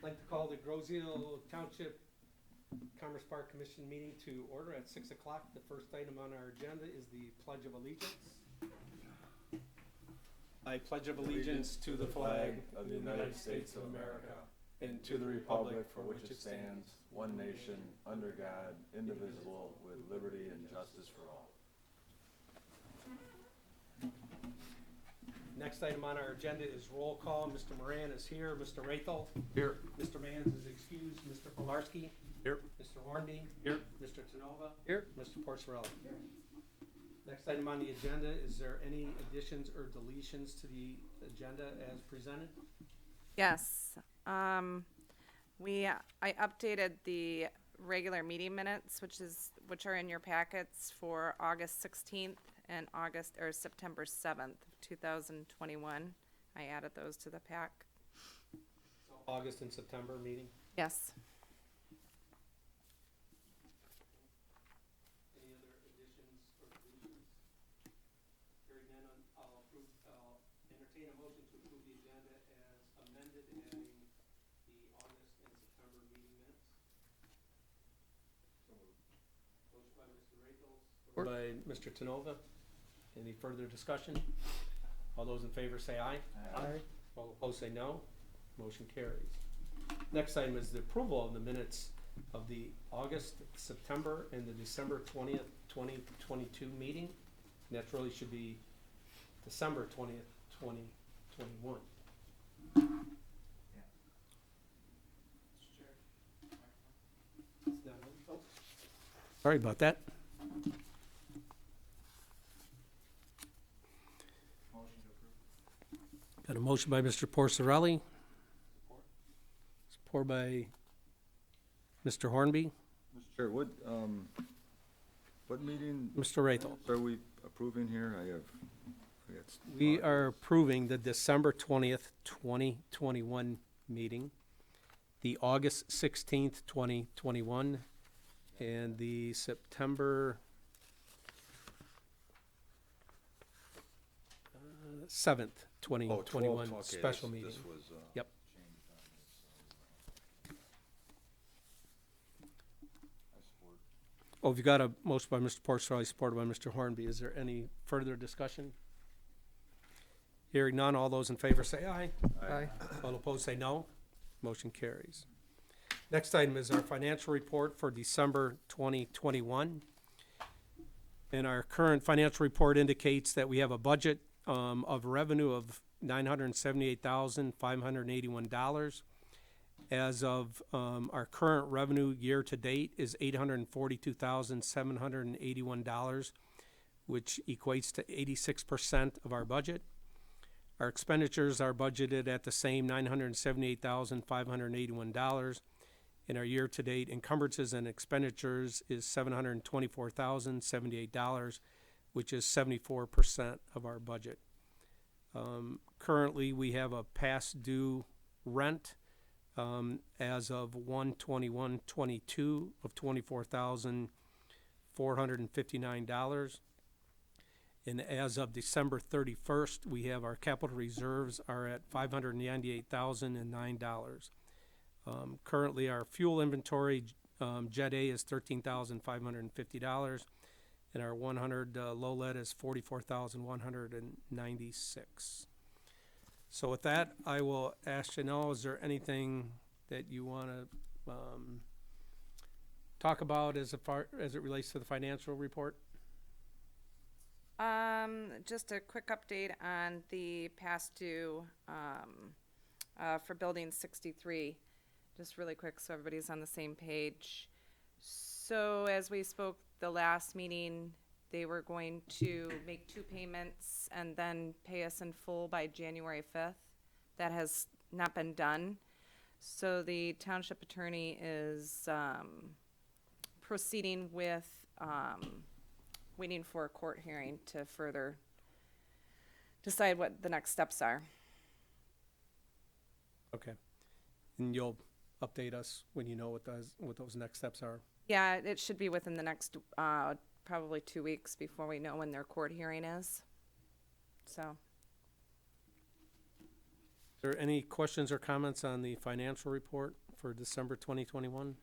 like to call the Grosvenor Township Commerce Park Commission meeting to order at 6 o'clock. The first item on our agenda is the Pledge of Allegiance. I pledge of allegiance to the flag of the United States of America and to the republic for which it stands, one nation, under God, indivisible, with liberty and justice for all. Next item on our agenda is roll call. Mr. Moran is here. Mr. Rathel? Here. Mr. Mans is excused. Mr. Polarski? Here. Mr. Hornby? Here. Mr. Tanova? Here. Mr. Porcerelli? Here. Next item on the agenda, is there any additions or deletions to the agenda as presented? Yes. I updated the regular meeting minutes, which are in your packets for August 16th and September 7th, 2021. I added those to the pack. So August and September meeting? Yes. Any other additions or deletions? Hearing none, I'll entertain a motion to approve the agenda as amended, adding the August and September meeting minutes. Motion by Mr. Rathel, supported by Mr. Tanova. Any further discussion? All those in favor say aye. Aye. All opposed say no. Motion carries. Next item is the approval of the minutes of the August, September, and the December 20th, 2022 meeting. And that really should be December 20th, 2021. Sorry about that. Got a motion by Mr. Porcerelli. Support by Mr. Hornby. Mr. Chair, what meeting Mr. Rathel. are we approving here? We are approving the December 20th, 2021 meeting, the August 16th, 2021, and the September 7th, 2021 special meeting. This was, Yep. changed on this, I support. Oh, you've got a motion by Mr. Porcelli, supported by Mr. Hornby. Is there any further discussion? Hearing none, all those in favor say aye. Aye. All opposed say no. Motion carries. Next item is our financial report for December 2021. And our current financial report indicates that we have a budget of revenue of $978,581. As of our current revenue year to date is $842,781, which equates to 86% of our budget. Our expenditures are budgeted at the same $978,581, and our year to date encumbrances and expenditures is $724,078, which is 74% of our budget. Currently, we have a past due rent as of 1/21/22 of $24,459. And as of December 31st, we have our capital reserves are at $598,009. Currently, our fuel inventory, Jet A, is $13,550. And our 100 low lead is $44,196. So with that, I will ask Janelle, is there anything that you want to talk about as it relates to the financial report? Just a quick update on the past due for Building 63. Just really quick so everybody's on the same page. So as we spoke the last meeting, they were going to make 2 payments and then pay us in full by January 5th. That has not been done. So the township attorney is proceeding with waiting for a court hearing to further decide what the next steps are. Okay. And you'll update us when you know what those next steps are? Yeah, it should be within the next probably 2 weeks before we know when their court hearing is. So. Is there any questions or comments on the financial report? for December 2021.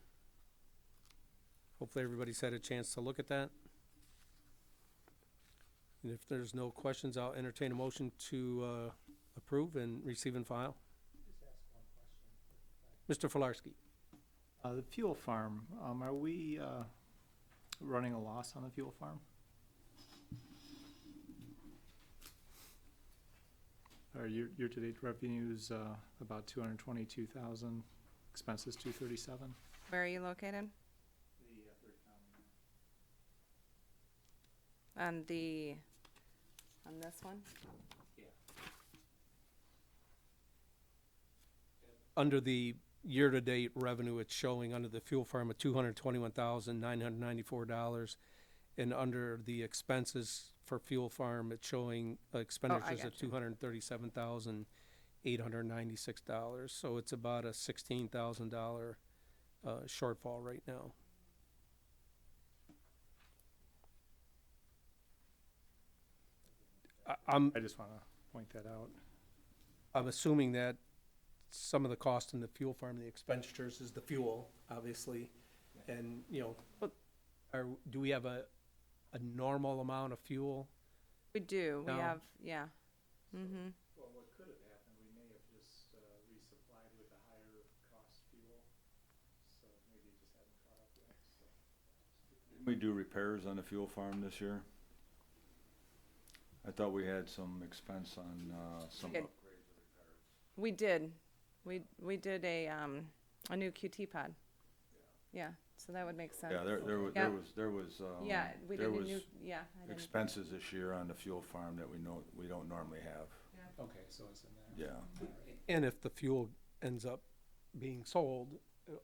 Hopefully everybody's had a chance to look at that. And if there's no questions, I'll entertain a motion to approve and receive and file. Mr. Filarski. The fuel farm, are we running a loss on the fuel farm? Our year-to-date revenues about 222,000, expenses 237. Where are you located? On this one? Under the year-to-date revenue, it's showing under the fuel farm at $221,994. And under the expenses for fuel farm, it's showing expenditures of gotcha. $237,896. So it's about a $16,000 shortfall right now. I'm I just want to point that out. assuming that some of the cost in the fuel farm, the expenditures is the fuel, obviously. And, do we have a normal amount of fuel? We do, we No. have, yeah. Mm-hmm. Well, what could have happened, we may have just resupplied with a higher cost fuel, so maybe it just hasn't caught up yet, so. Didn't we do repairs on the fuel farm this year? I thought we had some expense on, some We did. upgrades or repairs. We did. We did a new QT pod. Yeah, so that would make sense. Yeah, there Yeah. was, Yeah, we there did a was new, yeah. I didn't- expenses this year on the fuel farm that we don't normally have, Okay, so it's in there. yeah. And if the fuel ends up being sold,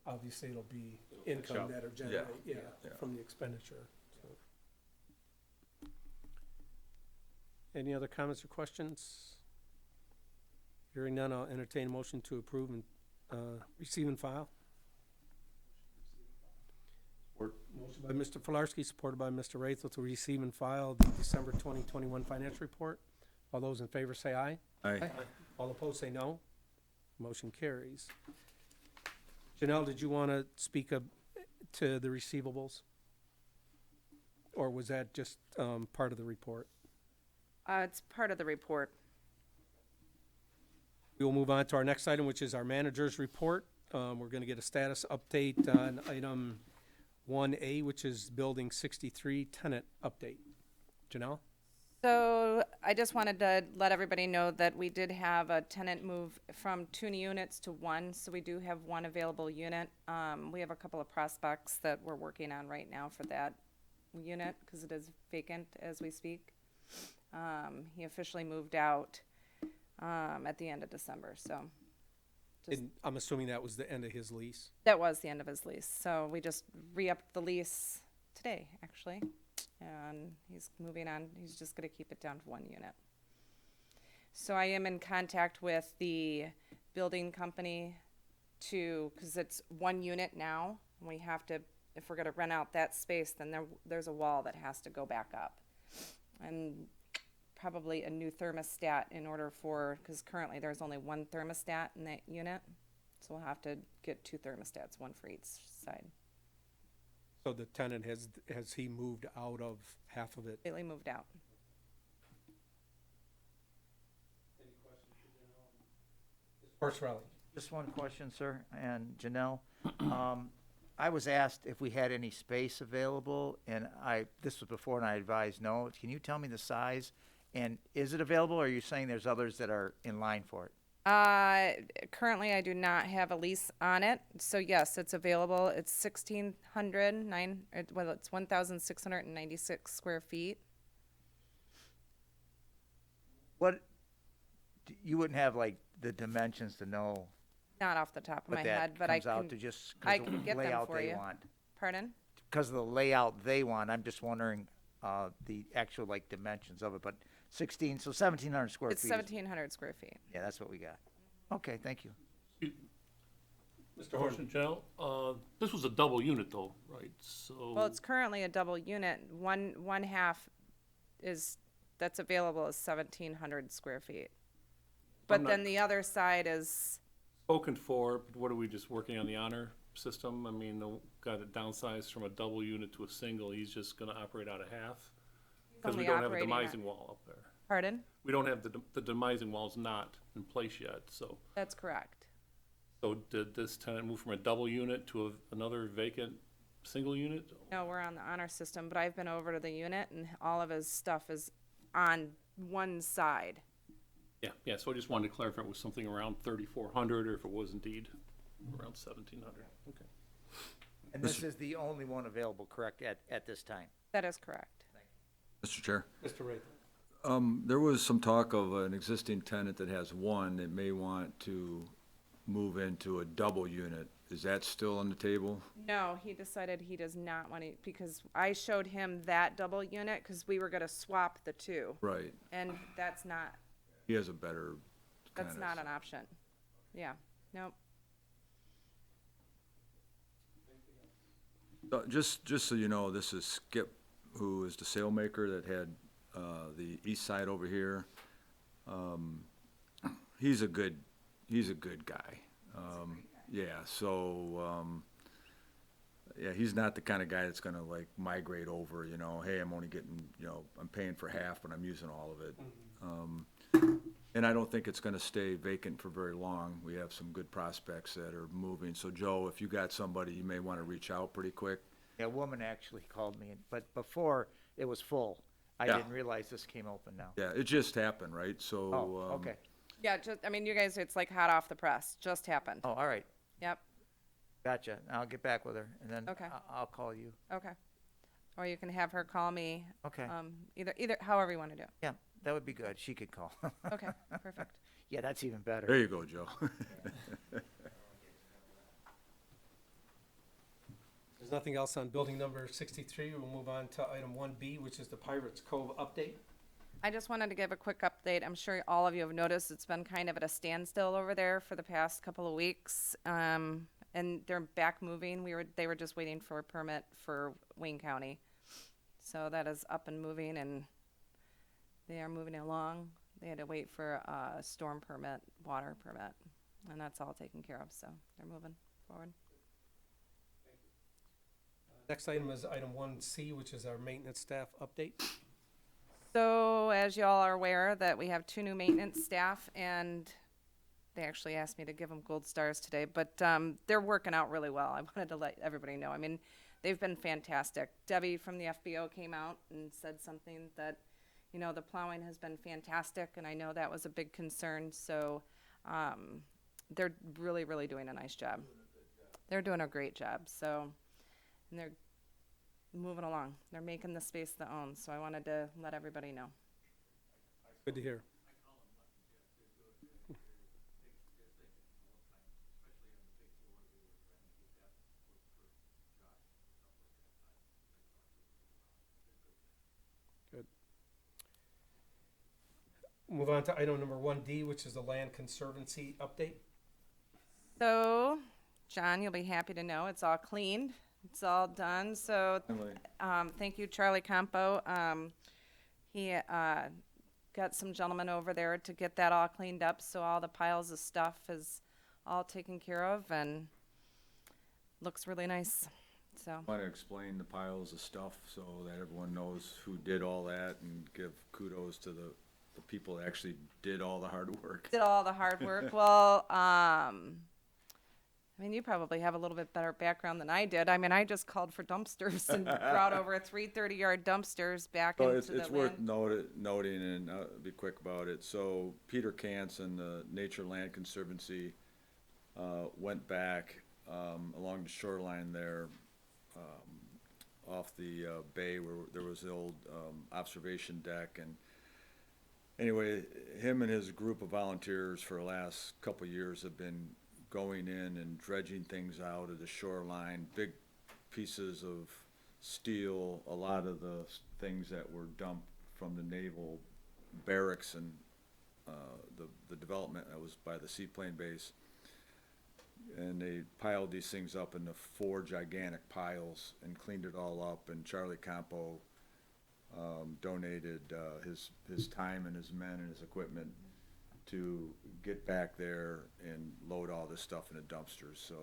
obviously it'll be income show. that are generated, Yeah. from the expenditure. So. Any other comments or questions? Hearing none, I'll entertain a motion to approve and receive and file. Support. Motion by Mr. Filarski, supported by Mr. Rathel, to receive and file the December 2021 financial report. All those in favor say aye. Aye. All opposed say no. Motion carries. Janelle, did you want to speak to the receivables? Or was that just part of the report? It's part of the report. We will move on to our next item, which is our manager's report. We're going to get a status update on item 1A, which is Building 63 tenant update. Janelle? So I just wanted to let everybody know that we did have a tenant move from 2 units to 1, so we do have 1 available unit. We have a couple of prospects that we're working on right now for that unit, because it is vacant as we speak. He officially moved out at the end of December, so just, And I'm assuming that was the end of his lease. that was the end of his lease. So we just re-upped the lease today, actually, and he's moving on. He's just going to keep it down to 1 unit. So I am in contact with the building company because it's 1 unit now. We have to, if we're going to rent out that space, then there's a wall that has to go back up. And probably a new thermostat in order because currently there's only 1 thermostat in that unit. So we'll have to get 2 thermostats, 1 for each side. So the tenant has he moved out of half of it? Completely moved out. Any questions for Janelle? Porcelli? Just one question, sir, and Janelle. I was asked if we had any space available, and this was before, and I advised no. Can you tell me the size, and is it available, or are you saying there's others that are in line for it? Currently I do not have a lease on it. So yes, it's available. It's 1,696 square feet. You wouldn't have, like, the dimensions to know Not off the top of my what head, that but I comes out to, can, just I because can of get the them layout for they you. want? Pardon? Because of the layout they want, I'm just wondering the actual, like, dimensions of it, but 1,700 square feet. It's 1,700 square feet. Yeah, that's what we got. Okay, thank you. Mr. Horton? Question, Janelle. This was a double unit though, right? So. Well, it's currently a double unit. One half that's available is 1,700 square feet. But not- then the other side is spoken for, but what are we just working on the honor system? I mean, the guy that downsized from a double unit to a single, he's just gonna operate out of half? Because we Only don't have a operating at- demising wall up there. Pardon? We don't have the demising wall's not in place yet, so. That's correct. So did this tenant move from a double unit to another vacant single unit? No, we're on the honor system, but I've been over to the unit and all of his stuff is on one side. Yeah, so I just wanted to clarify if it was something around 3,400 or if it was indeed around 1,700. Okay. And this is the only one available, correct, at this time? That is correct. Mr. Chair, Mr. Raythel. there was some talk of an existing tenant that has one that may want to move into a double unit. Is that still on the table? No, he decided he does not want to, because I showed him that double unit, because we were gonna swap the two, Right. and that's not, He has a better that's kinda- not an option. Yeah, nope. Just so you know, this is Skip, who is the sailmaker that had, the east side over here. He's a good guy. Yeah, so, yeah, he's not the kind of guy that's gonna like migrate over, you know, hey, I'm only getting, you know, I'm paying for half, but I'm using all of it. And I don't think it's gonna stay vacant for very long. We have some good prospects that are moving. So Joe, if you got somebody, you may wanna reach out pretty quick. Yeah, a woman actually called me, but before it was full. I Yeah. didn't realize this came open now. Yeah, it just happened, right? So, Oh, okay. Yeah, just, I mean, you guys, it's like hot off the press, just happened. Oh, all right. Yep, Gotcha. I'll get back with her, and then Okay. I'll call you. okay. Or you can have her call me, Okay. either, however you wanna do. Yeah, that would be good. She could call. Okay, perfect. Yeah, that's even there better. you go, Joe. There's nothing else on building number 63. We'll move on to item 1B, which is the Pirates Cove update. I just wanted to give a quick update. I'm sure all of you have noticed it's been kind of at a standstill over there for the past couple of weeks. And they're back moving. They were just waiting for a permit for Wayne County. So that is up and moving and they are moving along. They had to wait for a storm permit, water permit, and that's all taken care of. So they're moving forward. Next item is item 1C, which is our maintenance staff update. So, as y'all are aware, that we have 2 new maintenance staff, and they actually asked me to give them gold stars today, but they're working out really well. I wanted to let everybody know. I mean, they've been fantastic. Debbie from the FBO came out and said something that, you know, the plowing has been fantastic, and I know that was a big concern, so they're really, really doing a nice job. They're doing a great job, so, and they're moving along. They're making the space their own, so I wanted to let everybody know. Good to hear. Good. Move on to item number 1D, which is the Land Conservancy update. So, John, you'll be happy to know it's all cleaned. It's all done. So, thank you, Charlie Campo. He got some gentlemen over there to get that all cleaned up. So all the piles of stuff is all taken care of and looks really nice. So, Want to explain the piles of stuff so that everyone knows who did all that and give kudos to the people that actually did all the hard work. did all the hard work. Well, I mean, you probably have a little bit better background than I did. I mean, I just called for dumpsters and brought over 3 30-yard dumpsters back So into it's the worth land. noting, and I'll be quick about it. So Peter Kantz and the Nature Land Conservancy went back along the shoreline there, off the bay where there was the old observation deck. And anyway, him and his group of volunteers for the last couple of years have been going in and dredging things out of the shoreline, big pieces of steel, a lot of the things that were dumped from the naval barracks and the development that was by the seaplane base. And they piled these things up into 4 gigantic piles and cleaned it all up. And Charlie Campo donated his time and his men and his equipment to get back there and load all this stuff into dumpsters, so,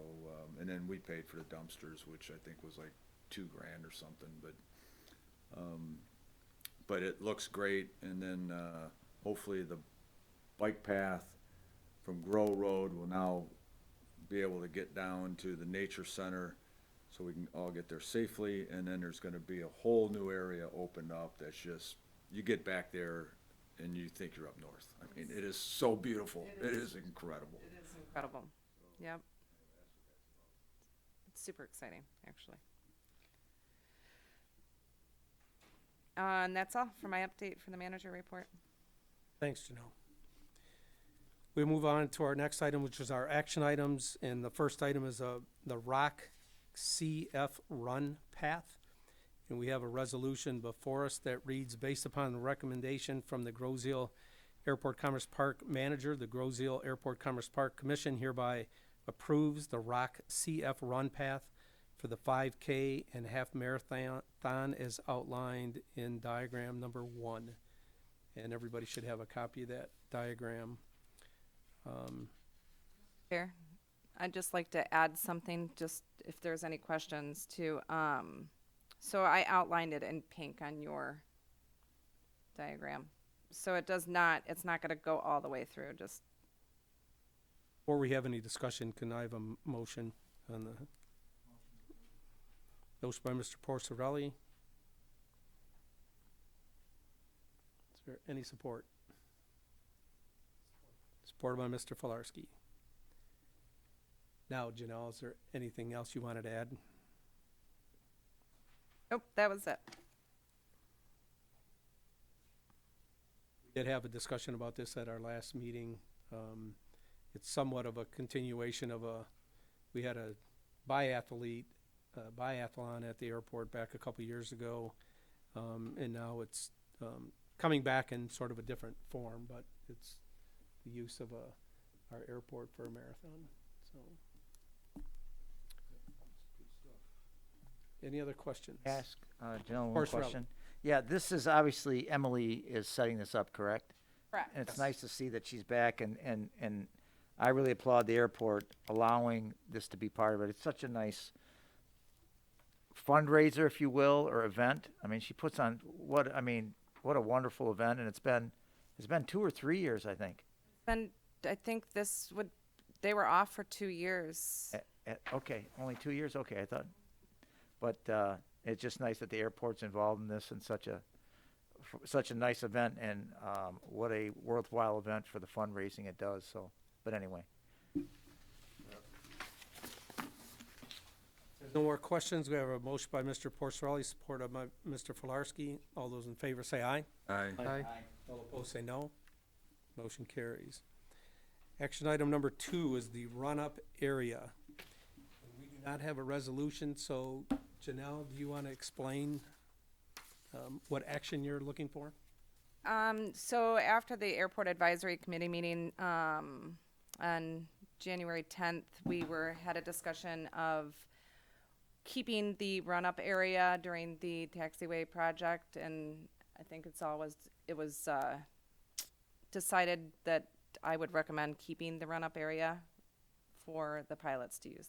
and then we paid for the dumpsters, which I think was like $2,000 or something, but it looks great, and then, hopefully the bike path from Grow Road will now be able to get down to the nature center, so we can all get there safely, and then there's gonna be a whole new area opened up that's just, you get back there and you think you're up north. I mean, it is so beautiful. It is incredible. It is incredible. Yep. It's super exciting, actually. And that's all for my update for the manager report. Thanks, Janelle. We move on to our next item, which is our action items, and the first item is the Rock CF Run Path. And we have a resolution before us that reads, based upon the recommendation from the Groseal Airport Commerce Park Manager, the Groseal Airport Commerce Park Commission hereby approves the Rock CF Run Path for the 5K and half marathon as outlined in diagram number 1. And everybody should have a copy of that diagram. Chair, I'd just like to add something, just if there's any questions to, so I outlined it in pink on your diagram. So it does not, it's not gonna go all the way through, just, Before we have any discussion, can I have a motion on the? Motion by Mr. Porcelli. Is there any support? Supported by Mr. Filarski. Now, Janelle, is there anything else you wanted to add? oh, that was it. We did have a discussion about this at our last meeting. It's somewhat of a continuation of we had a biathlon at the airport back a couple years ago. And now it's coming back in sort of a different form, but it's the use of our airport for a marathon, so. Any other questions? Ask, Janelle, one Course route. question. Yeah, this is obviously, Emily is setting this up, correct? Correct. And it's nice to see that she's back, and I really applaud the airport allowing this to be part of it. It's such a nice fundraiser, if you will, or event. I mean, she puts on, what a wonderful event, and it's been 2 or 3 years, I think. And I think they were off for 2 years. Okay, only 2 years? Okay, I thought. But it's just nice that the airport's involved in this, and such a nice event, and what a worthwhile event for the fundraising it does, so. But anyway. There's no more questions. We have a motion by Mr. Porcelli, supported by Mr. Filarski. All those in favor say aye. Aye. All opposed say no. Motion carries. Action item number 2 is the run-up area. We do not have a resolution, so Janelle, do you want to explain what action you're looking for? So after the Airport Advisory Committee meeting on January 10th, we had a discussion of keeping the run-up area during the taxiway project, and I think it was decided that I would recommend keeping the run-up area for the pilots to use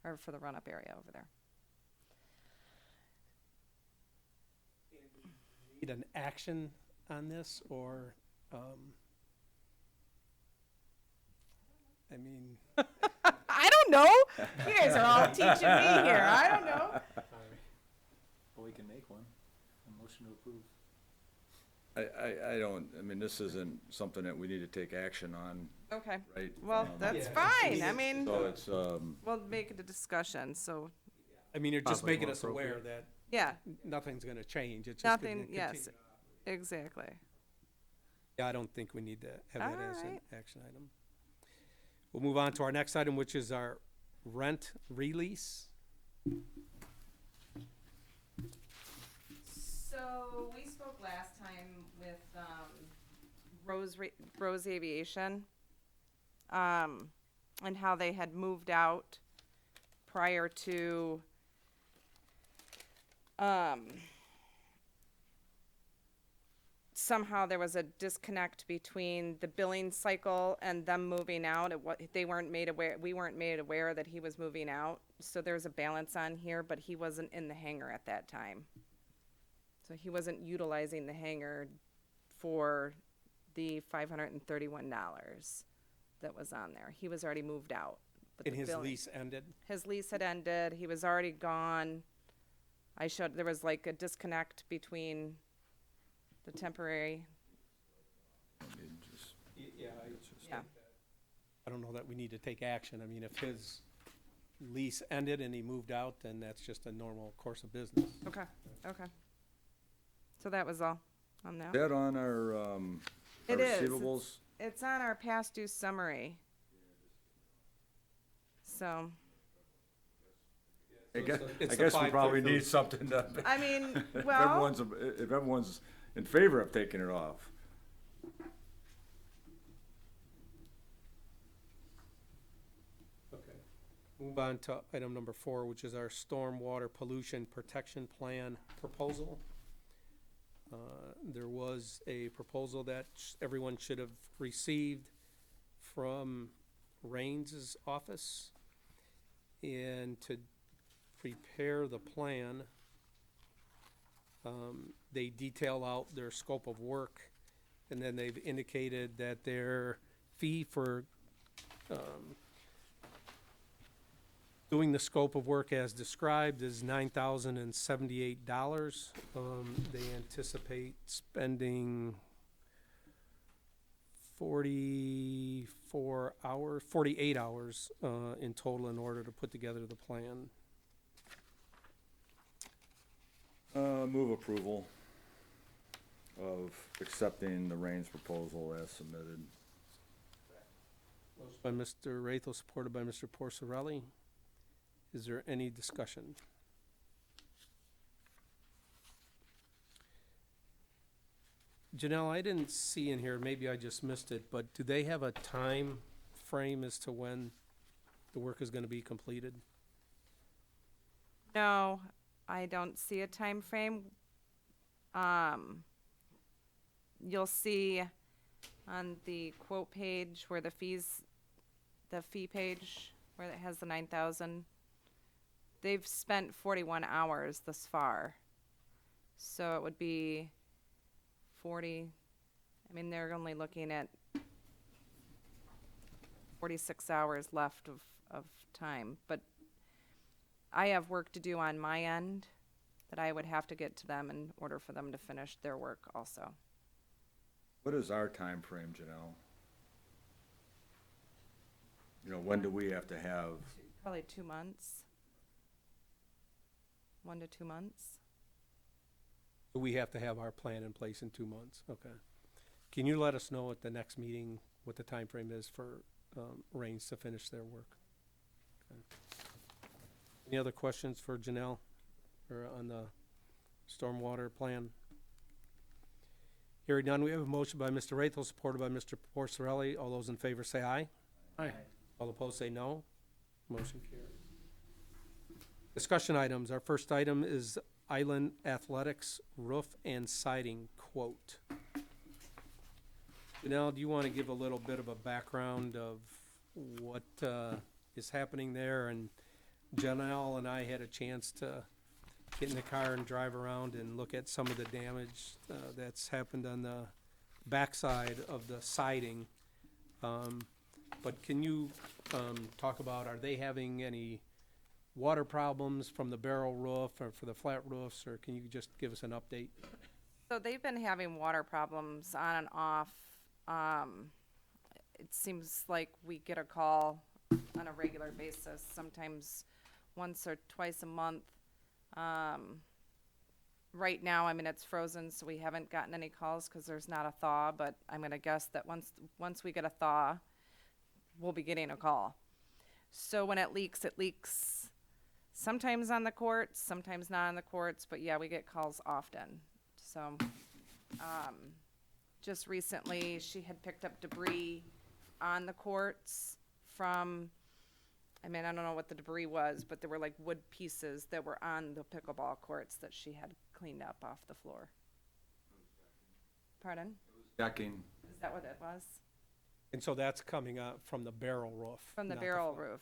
or for the run-up area over there. Need an action on this, or, I mean, I don't know. You guys are all teaching me here. I don't know. Well, we can make one, a motion to approve. I don't, I mean, this isn't something that we need to take action on, Okay. right? Well, that's Yeah. fine. I mean, So it's, we'll make it a discussion. So, I mean, you're just Probably making more us aware appropriate. that yeah, nothing's gonna change. It's just gonna nothing. continue. Yes, exactly. Yeah, I don't think we need to have that as an Alright. action item. We'll move on to our next item, which is our rent release. So we spoke last time with Rose Aviation, and how they had moved out prior to somehow there was a disconnect between the billing cycle and them moving out. They weren't made aware, we weren't made aware that he was moving out. So there's a balance on here, but he wasn't in the hangar at that time. So he wasn't utilizing the hangar for the $531 that was on there. He was already moved out. But And the his billing- lease ended? His lease had ended. He was already gone. There was like a disconnect between the temporary. I mean, just- Yeah, Yeah. I don't know that we need to take action. I mean, if his lease ended and he moved out, then that's just a normal course of business. Okay, okay. So that was all on that. Is that on our It is. receivables? It's on our past due summary. So, I guess, It's I the guess we probably 5/30. need something to, I mean, if well, everyone's in favor of taking it off. Okay. Move on to item number 4, which is our stormwater pollution protection plan proposal. There was a proposal that everyone should have received from Raines' office. And to prepare the plan, they detail out their scope of work, and then they've indicated that their fee for doing the scope of work as described is $9,078. They anticipate spending 48 hours in total in order to put together the plan. Move approval of accepting the Raines proposal as submitted. Motion by Mr. Rathel, supported by Mr. Porcelli. Is there any discussion? Janelle, I didn't see in here, maybe I just missed it, but do they have a time frame as to when the work is gonna be completed? no, I don't see a time frame. You'll see on the quote page where the fee page, where it has the 9,000, they've spent 41 hours thus far. So it would be 40, I mean, they're only looking at 46 hours left of time. But I have work to do on my end that I would have to get to them in order for them to finish their work also. What is our time frame, Janelle? You know, when do we have to have, Probably 2 months. 1 to 2 months. We have to have our plan in place in 2 months, okay. Can you let us know at the next meeting what the time frame is for Raines to finish their work? Okay. Any other questions for Janelle, or on the stormwater plan? Hearing none, we have a motion by Mr. Rathel, supported by Mr. Porcelli. All those in favor say aye. Aye. All opposed say no. Motion carries. Discussion items. Our first item is Island Athletics roof and siding quote. Janelle, do you want to give a little bit of a background of what is happening there? And Janelle and I had a chance to get in the car and drive around and look at some of the damage that's happened on the backside of the siding. But can you talk about, are they having any water problems from the barrel roof or for the flat roofs, or can you just give us an update? So they've been having water problems on and off. It seems like we get a call on a regular basis, sometimes once or twice a month. Right now, I mean, it's frozen, so we haven't gotten any calls because there's not a thaw, but I'm gonna guess that once we get a thaw, we'll be getting a call. So when it leaks sometimes on the courts, sometimes not on the courts, but yeah, we get calls often. So, just recently, she had picked up debris on the courts from, I mean, I don't know what the debris was, but there were like wood pieces that were on the pickleball courts that she had cleaned up off the floor. Pardon? Decking, Is that what it was? And so that's coming up from the barrel roof. From the not barrel flat. roof?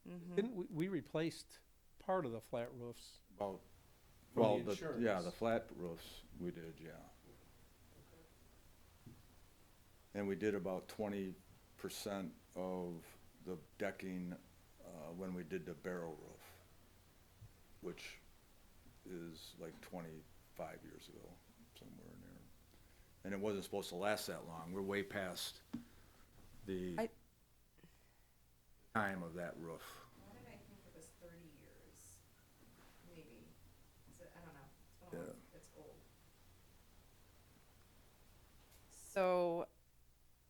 Mm-hmm. Didn't we replaced part of the flat roofs? about, From the well, yeah, insurance. the flat roofs, we did, yeah. And we did about 20% of the decking, when we did the barrel roof, which is like 25 years ago, somewhere in there. And it wasn't supposed to last that long. We're way past the I- time of that roof. Why did I think it was 30 years? Maybe. I don't know. It's been a Yeah. while. It's old. So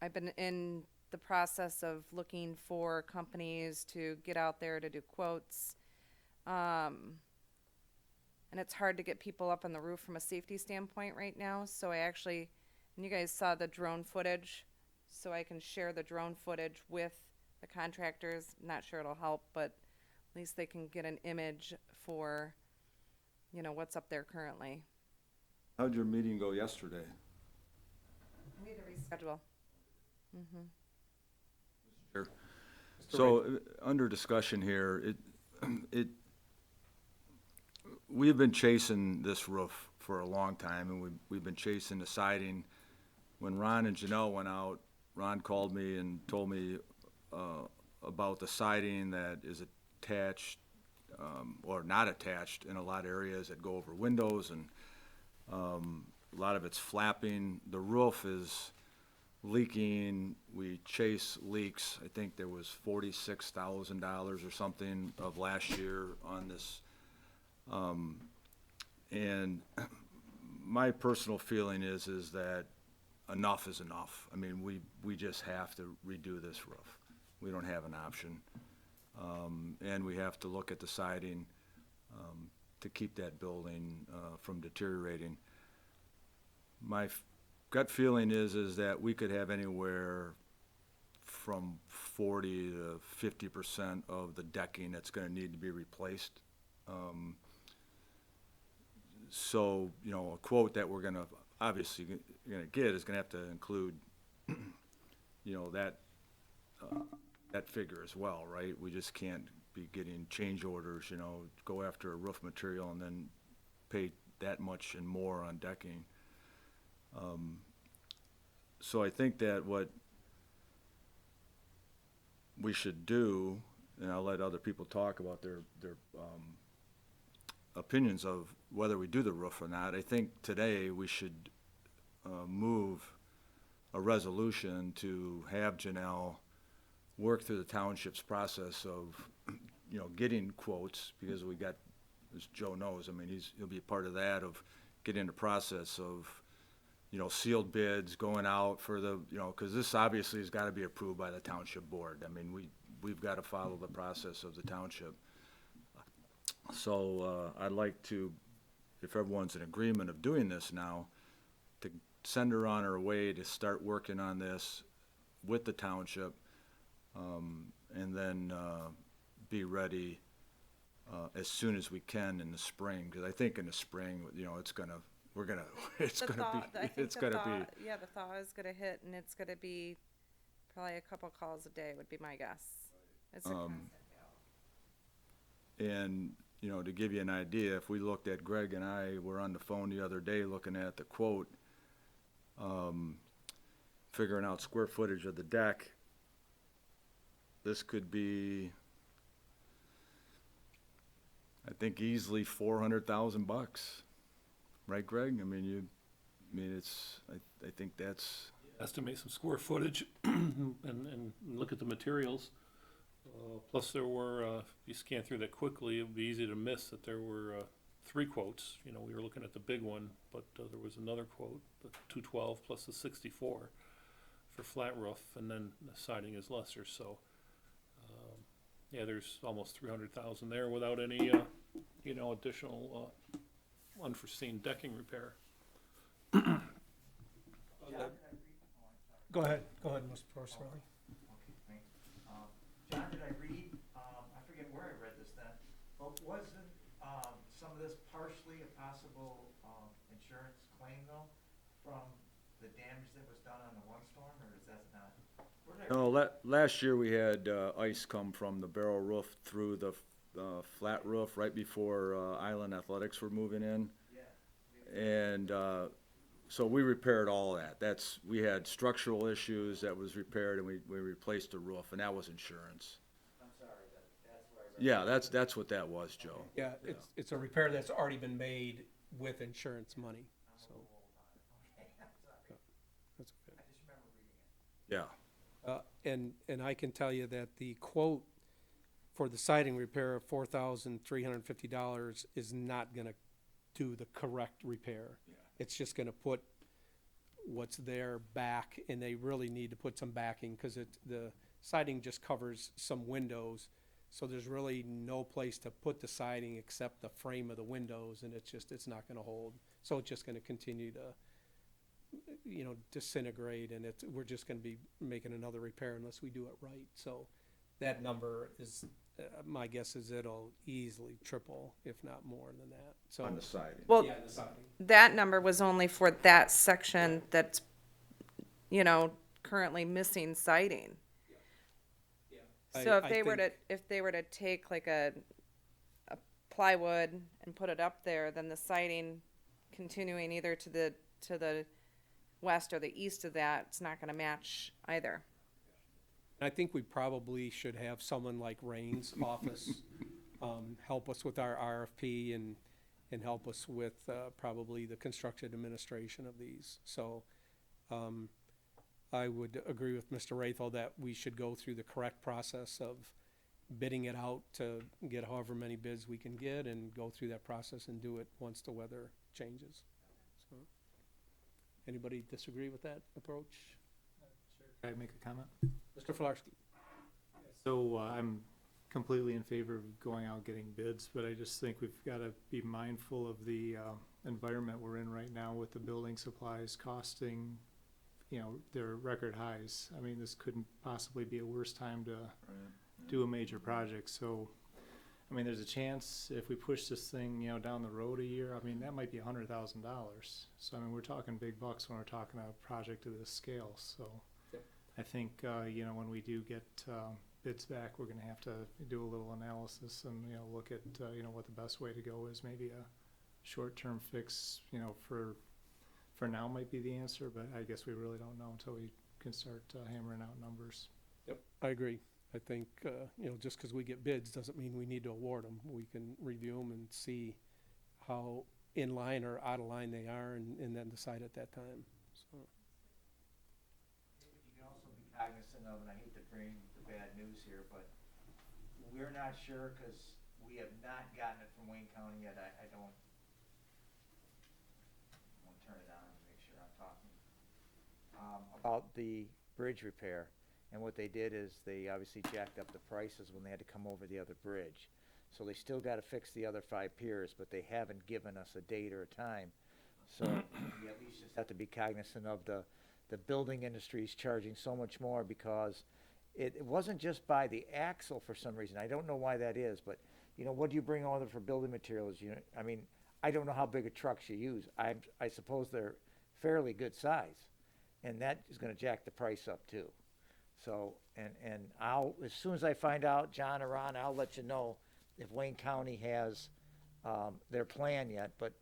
I've been in the process of looking for companies to get out there to do quotes. And it's hard to get people up on the roof from a safety standpoint right now. So I actually, and you guys saw the drone footage, so I can share the drone footage with the contractors. Not sure it'll help, but at least they can get an image for, what's up there currently. How'd your meeting go yesterday? We need to reschedule. Mm-hmm. Sure. Mr. So, under discussion here, we've been chasing this roof for a long time, and we've been chasing the siding. When Ron and Janelle went out, Ron called me and told me about the siding that is attached, or not attached in a lot of areas that go over windows, and a lot of it's flapping. The roof is leaking. We chase leaks. I think there was $46,000 or something of last year on this. And my personal feeling is that enough is enough. I mean, we just have to redo this roof. We don't have an option. And we have to look at the siding to keep that building from deteriorating. My gut feeling is that we could have anywhere from 40 to 50% of the decking that's gonna need to be replaced. So, a quote that we're gonna, obviously, gonna get is gonna have to include, that figure as well, right? We just can't be getting change orders, go after a roof material and then pay that much and more on decking. So I think that what we should do, and I'll let other people talk about their opinions of whether we do the roof or not. I think today we should move a resolution to have Janelle work through the township's process of, getting quotes, because we got, as Joe knows, I mean, he'll be a part of that, of getting the process of, sealed bids going out for the, because this obviously has got to be approved by the township board. I mean, we've got to follow the process of the township. So I'd like to, if everyone's in agreement of doing this now, to send her on her way to start working on this with the township, and then be ready as soon as we can in the spring. Because I think in the spring, it's gonna be. Yeah, the thaw is gonna hit, and it's gonna be probably a couple calls a day would be my guess. It's a constant battle. And, to give you an idea, if we looked at, Greg and I were on the phone the other day looking at the quote, figuring out square footage of the deck, this could be, I think, easily $400,000. Right, Greg? I mean, I think that's, Estimate some square footage and look at the materials. Plus there were, if you scan through that quickly, it would be easy to miss that there were 3 quotes. We were looking at the big one, but there was another quote, the 212 plus the 64 for flat roof, and then the siding is lesser. So, yeah, there's almost 300,000 there without any, additional unforeseen decking repair. Go ahead, Mr. Porcelli. Okay, thanks. John, did I read, I forget where I read this then, but wasn't, some of this partially a possible, insurance claim though, from the damage that was done on the one storm, or is that not? No, last year we had, ice come from the barrel roof through the, flat roof right before, Island Athletics were moving in. Yeah. And, so we repaired all that. We had structural issues that was repaired, and we replaced the roof, and that was insurance. I'm sorry, that's where I read. Yeah, that's what that was, Joe. Yeah, it's a repair that's already been made with insurance money, so. Okay, I'm sorry. That's okay. I just remember reading it. Yeah. And I can tell you that the quote for the siding repair of $4,350 is not gonna do the correct repair. Yeah. It's just gonna put what's there back, and they really need to put some backing, cause the siding just covers some windows. So there's really no place to put the siding except the frame of the windows, and it's not gonna hold. So it's just gonna continue to, disintegrate, and we're just gonna be making another repair unless we do it right. So that number is, my guess is it'll easily triple, if not more than that, so. On the siding. Well, Yeah, the siding. that number was only for that section that's, currently missing siding. So I if they were to take like a plywood and put it up there, then the siding continuing either to the west or the east of that, it's not gonna match either. I think we probably should have someone like Rain's office, help us with our RFP and help us with, probably the construction administration of these. So, I would agree with Mr. Rathel that we should go through the correct process of bidding it out to get however many bids we can get, and go through that process and do it once the weather changes. So, anybody disagree with that approach? Can I make a comment? Mr. Flarsky? So I'm completely in favor of going out getting bids, but I just think we've got to be mindful of the environment we're in right now with the building supplies costing, their record highs. I mean, this couldn't possibly be a worse time to do a major project. So, I mean, there's a chance if we push this thing, down the road a year, I mean, that might be $100,000. So, I mean, we're talking big bucks when we're talking a project of this scale. So, Yep. I think, when we do get bids back, we're going to have to do a little analysis and, look at, what the best way to go is. Maybe a short-term fix, for now might be the answer, but I guess we really don't know until we can start hammering out numbers. Yep, I agree. I think, just because we get bids doesn't mean we need to award them. We can review them and see how in line or out of line they are, and then decide at that time, so. You can also be cognizant of, and I hate to bring the bad news here, but we're not sure, because we have not gotten it from Wayne County yet. I don't want to turn it on and make sure I'm talking. About the bridge repair, and what they did is they obviously jacked up the prices when they had to come over the other bridge. So they still got to fix the other 5 piers, but they haven't given us a date or a time. So we at least just have to be cognizant of the building industry's charging so much more, because it wasn't just by the axle for some reason. I don't know why that is, but, what do you bring over for building materials? I mean, I don't know how big a trucks you use. I suppose they're fairly good size, and that is gonna jack the price up too. So, and I'll, as soon as I find out, John or Ron, I'll let you know if Wayne County has, their plan yet, but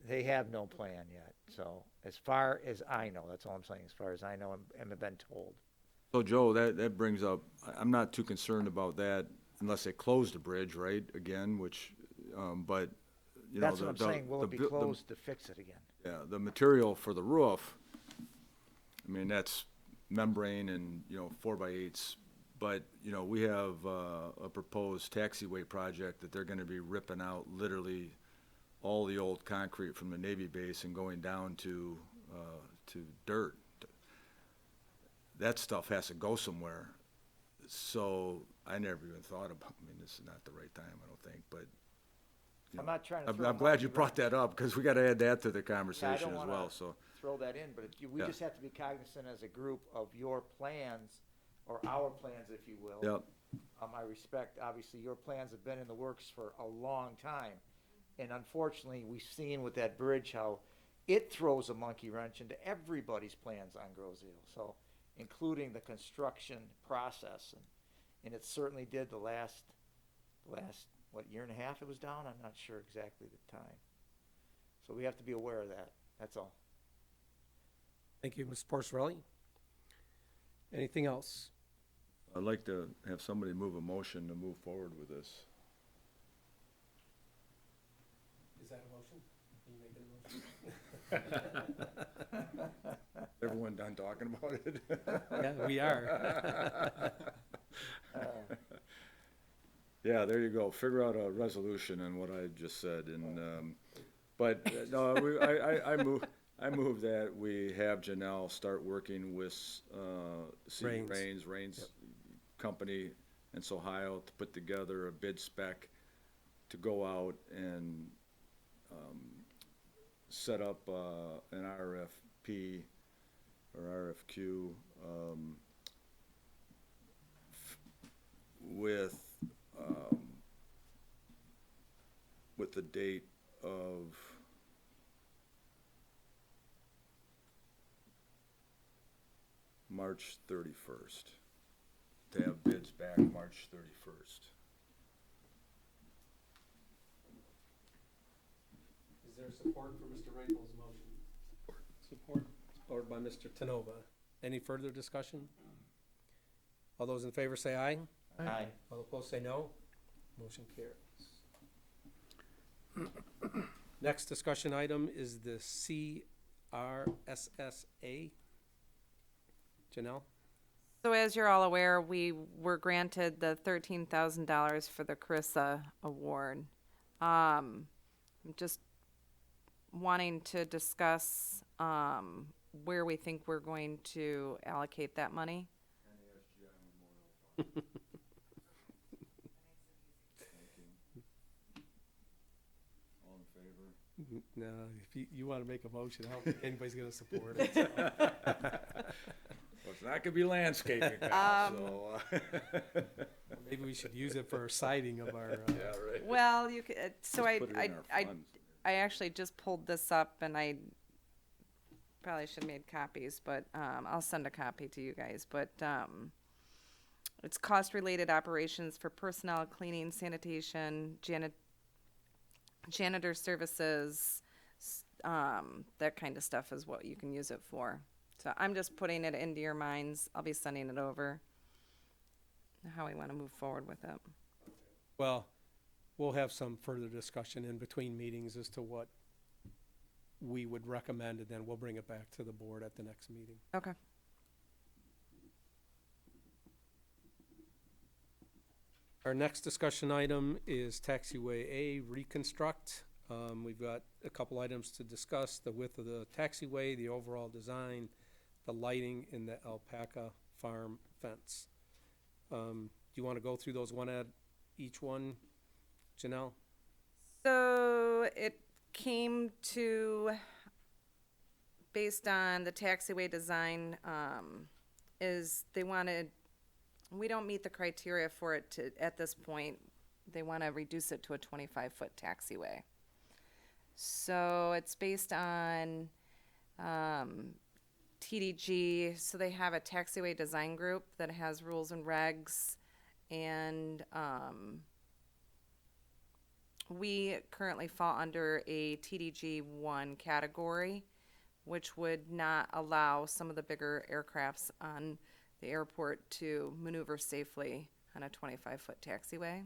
they have no plan yet. So, as far as I know, that's all I'm saying, as far as I know and have been told. So Joe, that brings up, I'm not too concerned about that unless they close the bridge, right, again, which, but, That's what I'm saying, will it be closed to fix it again? Yeah, the material for the roof, I mean, that's membrane and, 4x8s. But, we have a proposed taxiway project that they're gonna be ripping out literally all the old concrete from the Navy base and going down to dirt. That stuff has to go somewhere. So I never even thought about, I mean, this is not the right time, I don't think, but. I'm not trying to I'm throw I'm glad you money brought around. that up, because we gotta add that to the conversation as wanna- well, so. Throw that in, but we Yeah. just have to be cognizant as a group of your plans, or our plans, if you will. Yep, I respect, obviously, your plans have been in the works for a long time. And unfortunately, we've seen with that bridge how it throws a monkey wrench into everybody's plans on Grosse Ile, so, including the construction process, and it certainly did the last, what, year and a half it was down? I'm not sure exactly the time. So we have to be aware of that, that's all. Thank you, Mr. Porcelli. Anything else? I'd like to have somebody move a motion to move forward with this. Is that a motion? Are you making a motion? Everyone done talking about it? Yeah, we are. Yeah, there you go. Figure out a resolution on what I just said, and, but, no, I move that we have Janelle start working with, Rains Yep. Company in Ohio to put together a bid spec to go out and, set up, an RFP or RFQ, with the date of March 31st. To have bids back March 31st. Is there support for Mr. Rakel's motion? Support. Support by Mr. Tenova. Any further discussion? All those in favor say aye. Aye. All opposed say no. Motion carries. Next discussion item is the CRSSA. Janelle? So as you're all aware, we were granted the $13,000 for the Carissa Award. I'm just wanting to discuss where we think we're going to allocate that money. All in favor? No, if you want to make a motion, I don't think anybody's going to support it. Well, it's not gonna be landscaping now, so. Maybe we should use it for siding of our, Yeah, right. Well, you could, so Just put it in our funds. I actually just pulled this up and I probably should have made copies, but I'll send a copy to you guys. But it's cost-related operations for personnel, cleaning, sanitation, janitor services, that kind of stuff is what you can use it for. So I'm just putting it into your minds. I'll be sending it over, how we want to move forward with it. well, we'll have some further discussion in between meetings as to what we would recommend, and then we'll bring it back to the board at the next meeting. Okay. Our next discussion item is taxiway A reconstruct. We've got a couple items to discuss: the width of the taxiway, the overall design, the lighting, and the alpaca farm fence. Do you want to go through those one at each one, Janelle? So it came to, based on the taxiway design, is they wanted, we don't meet the criteria for it to, at this point, they want to reduce it to a 25-foot taxiway. So it's based on TDG, so they have a taxiway design group that has rules and regs, and we currently fall under a TDG 1 category, which would not allow some of the bigger aircrafts on the airport to maneuver safely on a 25-foot taxiway.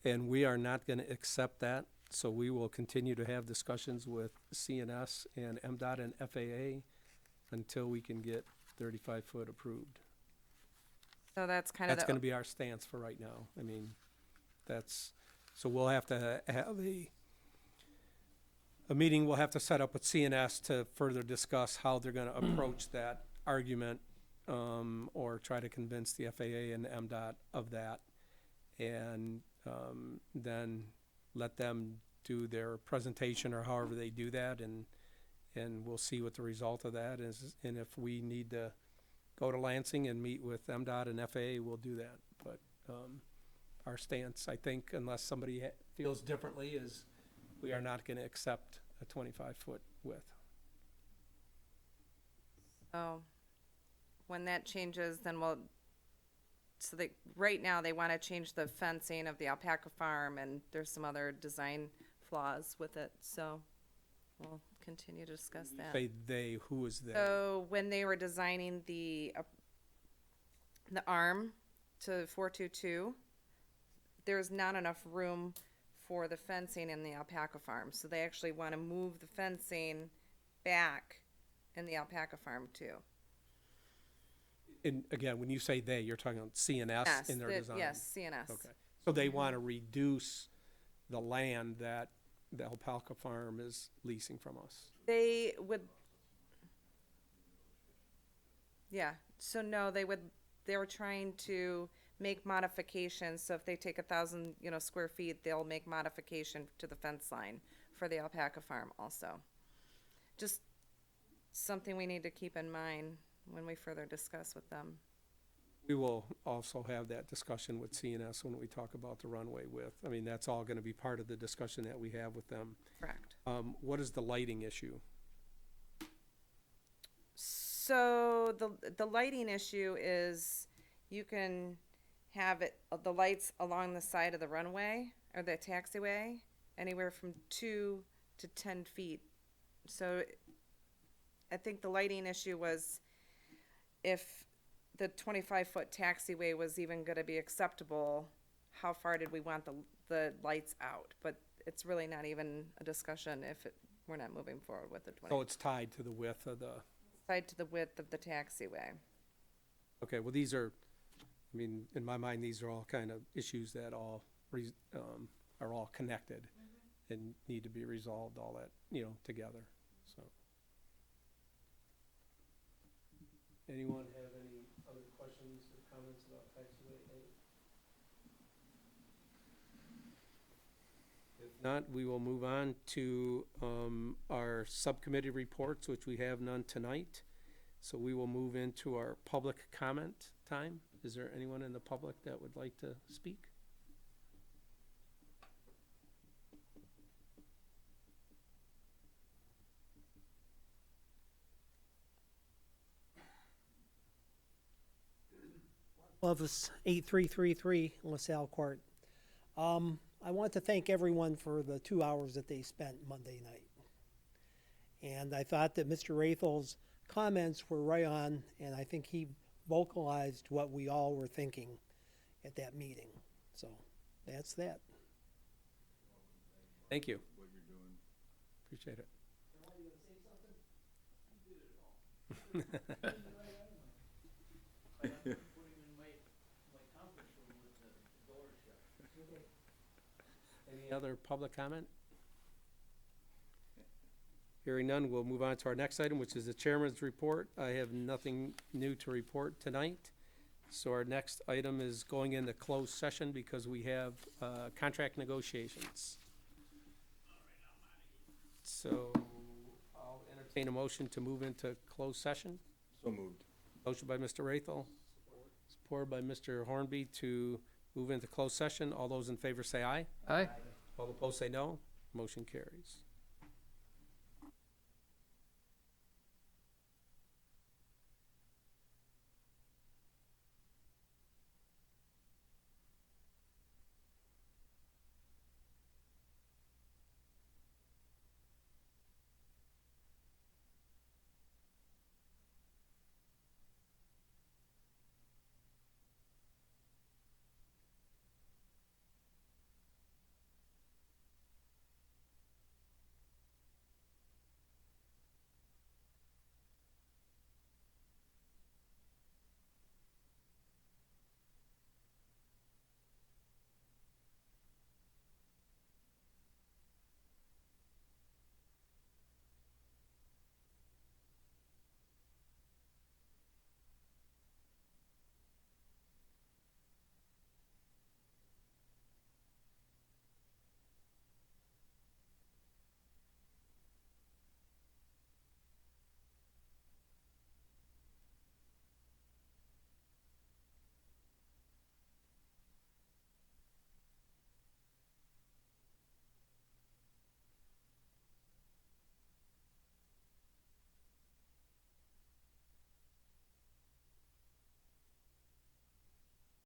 And we are not going to accept that, so we will continue to have discussions with CNS and MDOT and FAA until we can get 35-foot approved. So that's kind of That's the, going to be our stance for right now. I mean, that's, so we'll have to have a meeting we'll have to set up with CNS to further discuss how they're going to approach that argument, or try to convince the FAA and the MDOT of that. And then let them do their presentation or however they do that, and we'll see what the result of that is. And if we need to go to Lansing and meet with MDOT and FAA, we'll do that. But our stance, I think, unless somebody feels differently, is we are not gonna accept a 25-foot width. So, when that changes, then so right now, they wanna change the fencing of the alpaca farm, and there's some other design flaws with it, so we'll continue to discuss that. Say they, who is they? So when they were designing the arm to 422, there's not enough room for the fencing in the alpaca farm. So they actually want to move the fencing back in the alpaca farm too. And again, when you say they, you're talking about CNS in their design? Yes, CNS. Okay. So they want to reduce the land that the alpaca farm is leasing from us? They would, yeah, so no, they were trying to make modifications, so if they take 1,000, square feet, they'll make modification to the fence line for the alpaca farm also. Just something we need to keep in mind when we further discuss with them. We will also have that discussion with CNS when we talk about the runway width. I mean, that's all gonna be part of the discussion that we have with them. Correct. What is the lighting issue? So the lighting issue is you can have the lights along the side of the runway or the taxiway anywhere from 2 to 10 feet. So I think the lighting issue was if the 25-foot taxiway was even going to be acceptable, how far did we want the lights out? But it's really not even a discussion if we're not moving forward with the 20. So it's tied to the width of the, Side to the width of the taxiway. okay, well, these are, I mean, in my mind, these are all kind of issues that all, are all connected and need to be resolved, all that, together, so. Anyone have any other questions or comments about taxiway A? If not, we will move on to our subcommittee reports, which we have none tonight. So we will move into our public comment time. Is there anyone in the public that would like to speak? Lovis 8333 LaSalle Court. I want to thank everyone for the 2 hours that they spent Monday night. And I thought that Mr. Rathel's comments were right on, and I think he vocalized what we all were thinking at that meeting. So that's that. Thank you. What you're doing. Appreciate it. Any other public comment? Hearing none, we'll move on to our next item, which is the chairman's report. I have nothing new to report tonight. So our next item is going into closed session because we have contract negotiations. So I'll entertain a motion to move into closed session. So moved. Motion by Mr. Rathel, support by Mr. Hornby to move into closed session. All those in favor say aye. Aye. All opposed say no. Motion carries.